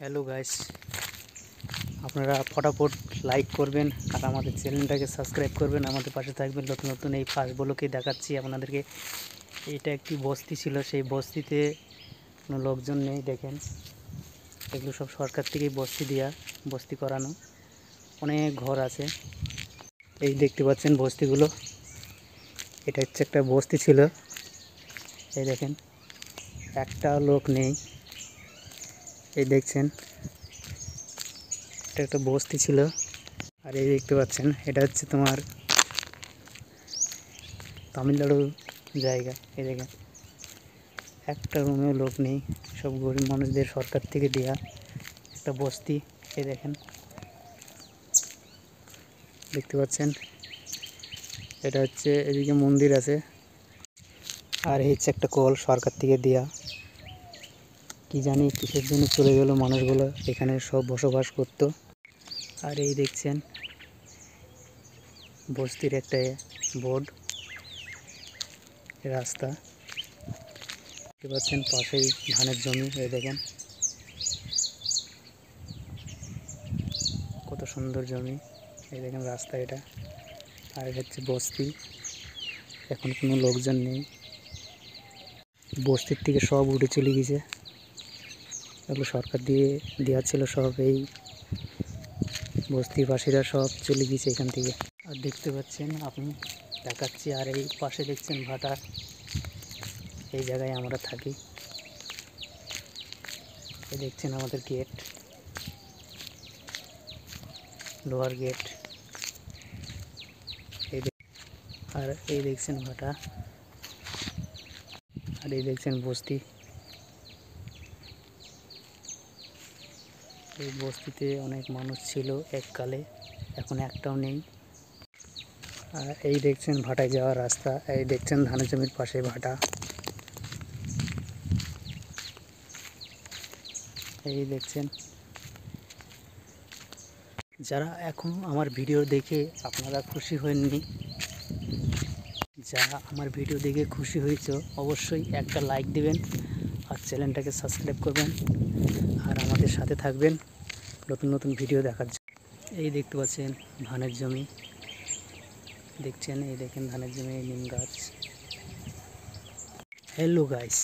Hello guys, আপনারা ফটাফট like করবেন আর আমাদের চ্যানেলটাকে সাবস্ক্রাইব করবেন, আমাদের পাশে থাকবেন। নতুন নতুন এই ফার্স্টগুলোকে দেখাচ্ছি আপনাদেরকে। এটা একটি বস্তি ছিল, সেই বস্তিতে কোনো লোকজন নেই। দেখেন, এগুলো সব সরকার থেকেই বস্তি করানো। অনেক ঘর আছে, এই দেখতে পাচ্ছেন বস্তিগুলো। এটা হচ্ছে একটা বস্তি ছিল। এই দেখেন, একটা লোক নেই। এই দেখছেন, এটা একটা বস্তি ছিল। আর এই দেখতে পাচ্ছেন, এটা হচ্ছে তোমার তামিলনাড়ু জায়গা। এই দেখেন, একটা রুমেও লোক নেই, সব গরিব মানুষদের সরকার থেকে দেয়া একটা বস্তি। এই দেখেন, দেখতে পাচ্ছেন, এটা হচ্ছে, এদিকে মন্দির আছে। আর এই হচ্ছে একটা কল সরকার থেকে দেয়া। কি জানি কিসের জন্য চলে গেল মানুষগুলো, এখানে সব বসবাস করতো। আর এই দেখছেন বস্তির একটা বোর্ড, রাস্তা দেখতে পাচ্ছেন, পাশেই ধানের জমি। এই দেখেন কত সুন্দর জমি। এই দেখেন রাস্তা এটা। আর এটা হচ্ছে বস্তি, এখন কোনো লোকজন নেই। বস্তির থেকে সব উঠে চলে গেছে, এগুলো সরকার দেওয়া ছিল সব। এই বস্তিবাসীরা সব চলে গেছে এখান থেকে। আর দেখতে পাচ্ছেন আপনি, দেখাচ্ছি। আর এই পাশে দেখছেন ভাটা, এই জায়গায় আমরা থাকি। এই দেখছেন আমাদের গেট, লোহার গেট। আর এই দেখছেন ভাটা, আর এই দেখছেন বস্তি। এই বস্তিতে অনেক মানুষ ছিল এককালে, এখন একটাও নেই। আর এই দেখছেন ভাটায় যাওয়ার রাস্তা। এই দেখছেন ধানের জমির পাশে ভাটা। এই দেখছেন, যারা এখন আমার ভিডিও দেখে আপনারা খুশি হননি, যারা আমার ভিডিও দেখে খুশি হয়েছে, অবশ্যই একটা লাইক দিবেন আর চ্যানেলটাকে সাবস্ক্রাইব করবেন আর আমাদের সাথে থাকবেন নতুন নতুন ভিডিও দেখার জন্য। এই দেখতে পাচ্ছেন ধানের জমি, দেখছেন, এই দেখেন ধানের জমি, নিম গাছ। Hello guys.